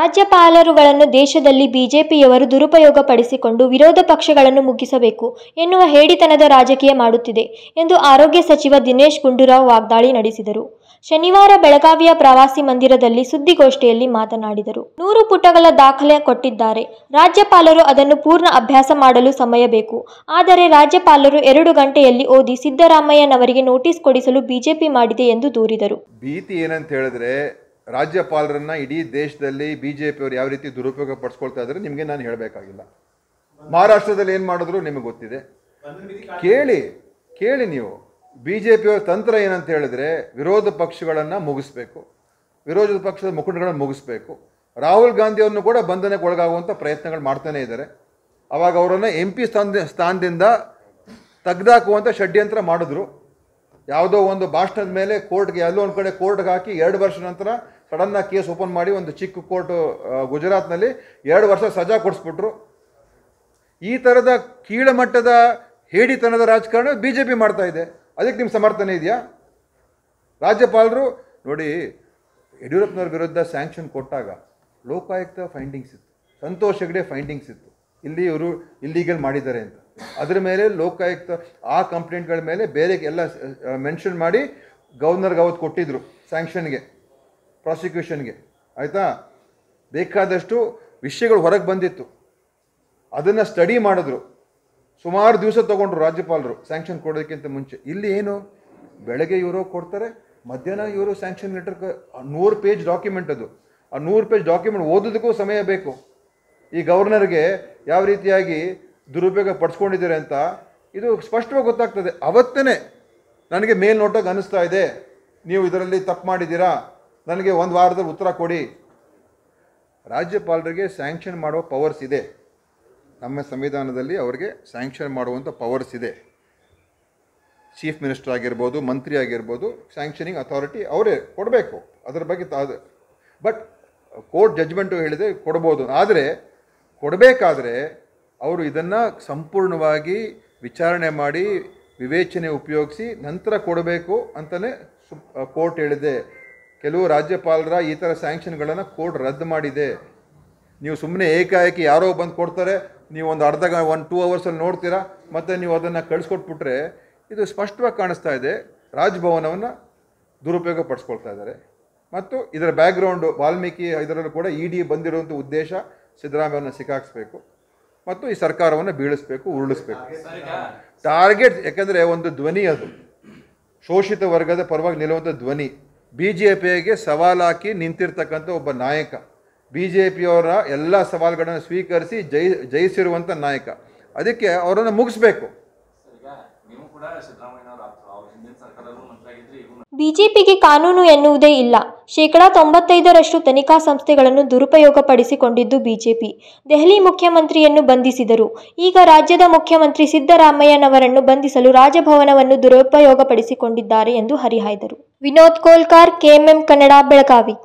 ರಾಜ್ಯಪಾಲರುಗಳನ್ನು ದೇಶದಲ್ಲಿ ಬಿಜೆಪಿಯವರು ದುರುಪಯೋಗಪಡಿಸಿಕೊಂಡು ವಿರೋಧ ಪಕ್ಷಗಳನ್ನು ಮುಗಿಸಬೇಕು ಎನ್ನುವ ಹೇಡಿತನದ ರಾಜಕೀಯ ಮಾಡುತ್ತಿದೆ ಎಂದು ಆರೋಗ್ಯ ಸಚಿವ ದಿನೇಶ್ ಗುಂಡೂರಾವ್ ವಾಗ್ದಾಳಿ ನಡೆಸಿದರು. ಶನಿವಾರ ಬೆಳಗಾವಿಯ ಪ್ರವಾಸಿ ಮಂದಿರದಲ್ಲಿ ಸುದ್ದಿಗೋಷ್ಠಿಯಲ್ಲಿ ಮಾತನಾಡಿದರು. 100 ಪುಟಗಳ ದಾಖಲೆ ಕೊಟ್ಟಿದ್ದಾರೆ. ರಾಜ್ಯಪಾಲರು ಅದನ್ನು ಪೂರ್ಣ ಅಭ್ಯಾಸ ಮಾಡಲು ಸಮಯ ಬೇಕು. ಆದರೆ ರಾಜ್ಯಪಾಲರು 2 ಗಂಟೆಯಲ್ಲಿ ಓದಿ ಸಿದ್ದರಾಮಯ್ಯನವರಿಗೆ ನೋಟಿಸ್ ಕೊಡಿಸಲು ಬಿಜೆಪಿ ಮಾಡಿದೆ ಎಂದು ದೂರಿದರು. ಭೀತಿ ಏನಂತ ಹೇಳಿದ್ರೆ, ರಾಜ್ಯಪಾಲರನ್ನ ಇಡೀ ದೇಶದಲ್ಲಿ ಬಿಜೆಪಿಯವರು ಯಾವ ರೀತಿ ದುರುಪಯೋಗ ಪಡಿಸ್ಕೊಳ್ತಾ ಇದ್ದಾರೆ ನಿಮಗೆ ನಾನು ಹೇಳಬೇಕಾಗಿಲ್ಲ. ಮಹಾರಾಷ್ಟ್ರದಲ್ಲಿ ಏನು ಮಾಡಿದ್ರು ನಿಮಗೆ ಗೊತ್ತಿದೆ. ಕೇಳಿ ನೀವು. ಬಿಜೆಪಿಯವರ ತಂತ್ರ ಏನಂತ ಹೇಳಿದ್ರೆ, ವಿರೋಧ ಪಕ್ಷಗಳನ್ನು ಮುಗಿಸ್ಬೇಕು, ವಿರೋಧ ಪಕ್ಷದ ಮುಖಂಡಗಳನ್ನು ಮುಗಿಸ್ಬೇಕು. ರಾಹುಲ್ ಗಾಂಧಿಯವ್ರನ್ನು ಕೂಡ ಬಂಧನಕ್ಕೆ ಒಳಗಾಗುವಂಥ ಪ್ರಯತ್ನಗಳು ಮಾಡ್ತಾನೆ ಇದ್ದಾರೆ. ಅವಾಗ ಅವರನ್ನು MP ಸ್ಥಾನದಿಂದ ತೆಗೆದಾಕುವಂಥ ಷಡ್ಯಂತ್ರ ಮಾಡಿದ್ರು. ಯಾವುದೋ ಒಂದು ಭಾಷಣದ ಮೇಲೆ ಕೋರ್ಟ್ಗೆ ಎಲ್ಲೋ ಒಂದು ಕಡೆ ಕೋರ್ಟ್ಗೆ ಹಾಕಿ 2 ವರ್ಷ ನಂತರ ಸಡನ್ನಾಗಿ ಕೇಸ್ ಓಪನ್ ಮಾಡಿ ಒಂದು ಚಿಕ್ಕ ಕೋರ್ಟ್ ಗುಜರಾತ್ನಲ್ಲಿ 2 ವರ್ಷ ಸಜಾ ಕೊಡಿಸ್ಬಿಟ್ರು. ಈ ಥರದ ಕೀಳಮಟ್ಟದ ಹೇಡಿತನದ ರಾಜಕಾರಣ ಬಿಜೆಪಿ ಮಾಡ್ತಾ ಇದೆ. ಅದಕ್ಕೆ ನಿಮ್ಮ ಸಮರ್ಥನೆ ಇದೆಯಾ? ರಾಜ್ಯಪಾಲರು ನೋಡಿ, ಯಡಿಯೂರಪ್ಪನವ್ರ ವಿರುದ್ಧ ಸ್ಯಾಂಕ್ಷನ್ ಕೊಟ್ಟಾಗ ಲೋಕಾಯುಕ್ತ ಫೈಂಡಿಂಗ್ಸ್ ಇತ್ತು, ಸಂತೋಷ್ ಹೆಗ್ಡೆ ಫೈಂಡಿಂಗ್ಸ್ ಇತ್ತು, ಇಲ್ಲಿ ಇವರು ಇಲ್ಲೀಗಲ್ ಮಾಡಿದ್ದಾರೆ ಅಂತ. ಅದರ ಮೇಲೆ ಲೋಕಾಯುಕ್ತ ಆ ಕಂಪ್ಲೇಂಟ್ಗಳ ಮೇಲೆ ಬೇರೆ ಎಲ್ಲ ಮೆನ್ಷನ್ ಮಾಡಿ ಗವರ್ನರ್ಗೆ ಅವತ್ತು ಕೊಟ್ಟಿದ್ದರು ಸ್ಯಾಂಕ್ಷನ್ಗೆ, ಪ್ರಾಸಿಕ್ಯೂಷನ್ಗೆ. ಆಯಿತಾ? ಬೇಕಾದಷ್ಟು ವಿಷಯಗಳು ಹೊರಗೆ ಬಂದಿತ್ತು. ಅದನ್ನು ಸ್ಟಡಿ ಮಾಡಿದ್ರು. ಸುಮಾರು ದಿವಸ ತೊಗೊಂಡ್ರು ರಾಜ್ಯಪಾಲರು ಸ್ಯಾಂಕ್ಷನ್ ಕೊಡೋದಕ್ಕಿಂತ ಮುಂಚೆ. ಇಲ್ಲಿ ಏನು, ಬೆಳಗ್ಗೆ ಇವರು ಕೊಡ್ತಾರೆ, ಮಧ್ಯಾಹ್ನ ಇವರು ಸ್ಯಾಂಕ್ಷನ್ ಲೆಟರ್ 100 ಪೇಜ್ ಡಾಕ್ಯುಮೆಂಟ್. ಅದು ಆ 100 ಪೇಜ್ ಡಾಕ್ಯುಮೆಂಟ್ ಓದೋದಕ್ಕೂ ಸಮಯ ಬೇಕು. ಈ ಗವರ್ನರ್ಗೆ ಯಾವ ರೀತಿಯಾಗಿ ದುರುಪಯೋಗ ಪಡಿಸ್ಕೊಂಡಿದ್ದಾರೆ ಅಂತ ಇದು ಸ್ಪಷ್ಟವಾಗಿ ಗೊತ್ತಾಗ್ತದೆ. ಅವತ್ತೇ ನನಗೆ ಮೇಲ್ನೋಟಕ್ಕೆ ಅನ್ನಿಸ್ತಾ ಇದೆ, ನೀವು ಇದರಲ್ಲಿ ತಪ್ಪು ಮಾಡಿದ್ದೀರಾ, ನನಗೆ 1 ವಾರದಲ್ಲಿ ಉತ್ತರ ಕೊಡಿ. ರಾಜ್ಯಪಾಲರಿಗೆ ಸ್ಯಾಂಕ್ಷನ್ ಮಾಡುವ ಪವರ್ಸ್ ಇದೆ. ನಮ್ಮ ಸಂವಿಧಾನದಲ್ಲಿ ಅವರಿಗೆ ಸ್ಯಾಂಕ್ಷನ್ ಮಾಡುವಂಥ ಪವರ್ಸ್ ಇದೆ. ಚೀಫ್ ಮಿನಿಸ್ಟರ್ ಆಗಿರ್ಬೋದು, ಮಂತ್ರಿ ಆಗಿರ್ಬೋದು, ಸ್ಯಾಂಕ್ಷನಿಂಗ್ ಅಥಾರಿಟಿ ಅವರೇ ಕೊಡಬೇಕು. ಅದರ ಬಗ್ಗೆ ಬಟ್ ಕೋರ್ಟ್ ಜಡ್ಜ್ಮೆಂಟು ಹೇಳಿದೆ ಕೊಡ್ಬೋದು. ಆದರೆ ಕೊಡಬೇಕಾದ್ರೆ ಅವರು ಇದನ್ನು ಸಂಪೂರ್ಣವಾಗಿ ವಿಚಾರಣೆ ಮಾಡಿ ವಿವೇಚನೆ ಉಪಯೋಗಿಸಿ ನಂತರ ಕೊಡಬೇಕು ಅಂತಲೇ ಕೋರ್ಟ್ ಹೇಳಿದೆ. ಕೆಲವು ರಾಜ್ಯಪಾಲರ ಈ ಥರ ಸ್ಯಾಂಕ್ಷನ್ಗಳನ್ನು ಕೋರ್ಟ್ ರದ್ದು ಮಾಡಿದೆ. ನೀವು ಸುಮ್ಮನೆ ಏಕಾಏಕಿ ಯಾರೋ ಬಂದು ಕೊಡ್ತಾರೆ, ನೀವು ಒಂದು 1-2 ಅವರ್ಸಲ್ಲಿ ನೋಡ್ತೀರಾ, ಮತ್ತು ನೀವು ಅದನ್ನು ಕಳಿಸ್ಕೊಟ್ಬಿಟ್ರೆ ಇದು ಸ್ಪಷ್ಟವಾಗಿ ಕಾಣಿಸ್ತಾ ಇದೆ. ರಾಜಭವನವನ್ನು ದುರುಪಯೋಗ ಪಡಿಸ್ಕೊಳ್ತಾ ಇದ್ದಾರೆ. ಮತ್ತು ಇದರ ಬ್ಯಾಕ್ಗ್ರೌಂಡು ವಾಲ್ಮೀಕಿ ಇದರಲ್ಲೂ ಕೂಡ ED ಬಂದಿರುವಂಥ ಉದ್ದೇಶ ಸಿದ್ದರಾಮಯ್ಯನ ಸಿಕ್ಕಾಕ್ಸ್ಬೇಕು ಮತ್ತು ಈ ಸರ್ಕಾರವನ್ನು ಬೀಳಿಸ್ಬೇಕು, ಉರುಳಿಸ್ಬೇಕು. ಟಾರ್ಗೆಟ್, ಯಾಕೆಂದರೆ ಒಂದು ಧ್ವನಿ, ಅದು ಶೋಷಿತ ವರ್ಗದ ಪರವಾಗಿ ನಿಲ್ಲುವಂಥ ಧ್ವನಿ. BJPಗೆ ಸವಾಲಾಕಿ ನಿಂತಿರ್ತಕ್ಕಂಥ ಒಬ್ಬ ನಾಯಕ, BJPಯವರ ಎಲ್ಲ ಸವಾಲುಗಳನ್ನು ಸ್ವೀಕರಿಸಿ ಜಯಿಸಿರುವಂಥ ನಾಯಕ. ಅದಕ್ಕೆ ಅವರನ್ನು ಮುಗಿಸ್ಬೇಕು. ಬಿಜೆಪಿಗೆ ಕಾನೂನು ಎನ್ನುವುದೇ ಇಲ್ಲ. 95% ತನಿಖಾ ಸಂಸ್ಥೆಗಳನ್ನು ದುರುಪಯೋಗಪಡಿಸಿಕೊಂಡಿದ್ದು ಬಿಜೆಪಿ. ದೆಹಲಿ ಮುಖ್ಯಮಂತ್ರಿಯನ್ನು ಬಂಧಿಸಿದರು. ಈಗ ರಾಜ್ಯದ ಮುಖ್ಯಮಂತ್ರಿ ಸಿದ್ದರಾಮಯ್ಯನವರನ್ನು ಬಂಧಿಸಲು ರಾಜಭವನವನ್ನು ದುರುಪಯೋಗಪಡಿಸಿಕೊಂಡಿದ್ದಾರೆ ಎಂದು ಹರಿಹಾಯ್ದರು. ವಿನೋದ್ ಕೋಲ್ಕಾರ್, KMM ಕನ್ನಡ, ಬೆಳಗಾವಿ.